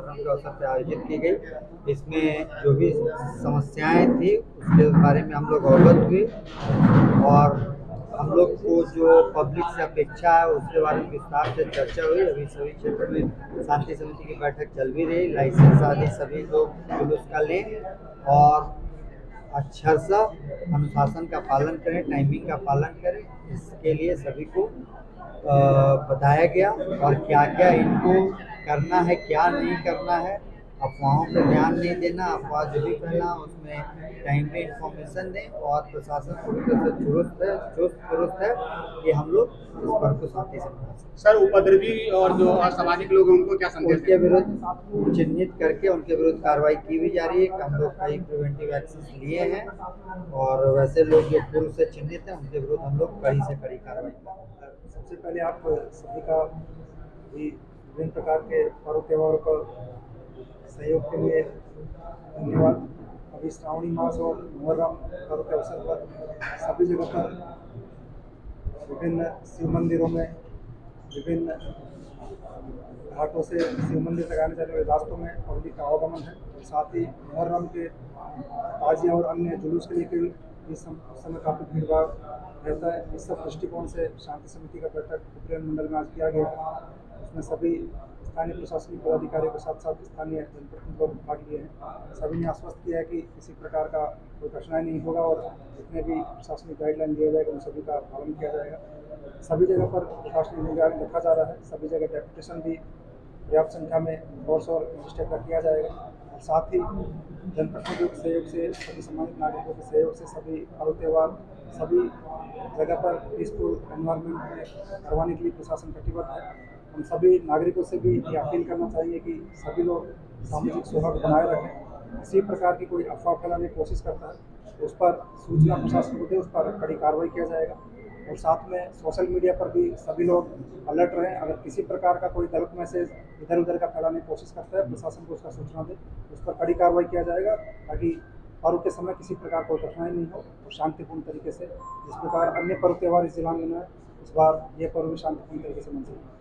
मुहर्रम के अवसर पर आयोजित की गई। इसमें जो भी समस्याएं थी उसके बारे में हम लोग अवगत हुए और हम लोग को जो पब्लिक से अपेक्षा है उसके बारे में विस्तार से चर्चा हुई। अभी सभी क्षेत्रों में शांति समिति की बैठक चल भी रही। लाइसेंस आदि सभी लोग जुलूस का लें और अक्षरशः अनुशासन का पालन करें, टाइमिंग का पालन करें। इसके लिए सभी को बताया गया और क्या क्या इनको करना है, क्या नहीं करना है। अफवाहों पर ध्यान नहीं देना, अफवाह जो भी फैला उसमें टाइम पे इंफॉर्मेशन दें और प्रशासन पूरी तरह से चुस्त दुरुस्त है कि हम लोग इस पर्व को शांति से मना सकें। सर, उपद्रवी और जो असामाजिक लोग हैं उनको क्या संदेश उनके विरुद्ध चिन्हित करके उनके विरुद्ध कार्रवाई की भी जा रही है। हम लोग कई प्रिवेंटिव एक्शन लिए हैं और वैसे लोग जो पूर्व से चिन्हित हैं उनके विरुद्ध हम लोग कड़ी से कड़ी कार्रवाई करेंगे। सबसे पहले आप सभी का भी विभिन्न प्रकार के पर्व त्योहारों पर सहयोग के लिए धन्यवाद। अभी श्रावणी मास और मुहर्रम पर्व के अवसर पर सभी जगह पर विभिन्न शिव मंदिरों में, विभिन्न घाटों से शिव मंदिर तक आने जाने वाले रास्तों में पब्लिक का आवागमन है। साथ ही मुहर्रम के ताजिया और अन्य जुलूस के लिए इस समय काफ़ी भीड़ भाड़ रहता है। इस सब दृष्टिकोण से शांति समिति का बैठक उपनयन मंडल में आज किया गया। उसमें सभी स्थानीय प्रशासनिक पदाधिकारियों के साथ साथ स्थानीय जनप्रतिनिधि लोग भाग लिए हैं। सभी ने आश्वस्त किया है कि किसी प्रकार का कोई कठिनाई नहीं होगा और जितने भी प्रशासनिक गाइडलाइन दिया जाएगा उन सभी का पालन किया जाएगा। सभी जगह पर प्रशासनिक निगरानी रखा जा रहा है। सभी जगह डेपुटेशन भी पर्याप्त संख्या में फोर्स और मजिस्ट्रेट का किया जाएगा और साथ ही जनप्रतिनिधियों के सहयोग से, सभी सम्मानित नागरिकों के सहयोग से सभी पर्व त्यौहार सभी जगह पर पीसफुल एनवायरनमेंट में करवाने के लिए प्रशासन कटिबद्ध है। हम सभी नागरिकों से भी ये अपील करना चाहिए कि सभी लोग सामाजिक सौहार्द बनाए रखें। किसी प्रकार की कोई अफवाह फैलाने की कोशिश करता है उस पर सूचना प्रशासन को दे, उस पर कड़ी कार्रवाई किया जाएगा। और साथ में सोशल मीडिया पर भी सभी लोग अलर्ट रहें। अगर किसी प्रकार का कोई गलत मैसेज इधर उधर का फैलाने की कोशिश करता है प्रशासन को उसका सूचना दे, उस पर कड़ी कार्रवाई किया जाएगा ताकि पर्व के समय किसी प्रकार कोई कठिनाई नहीं हो और शांतिपूर्ण तरीके से जिस प्रकार अन्य पर्व त्यौहार इस जिला में मनाए इस बार ये पर्व भी शांतिपूर्ण तरीके से मन सके।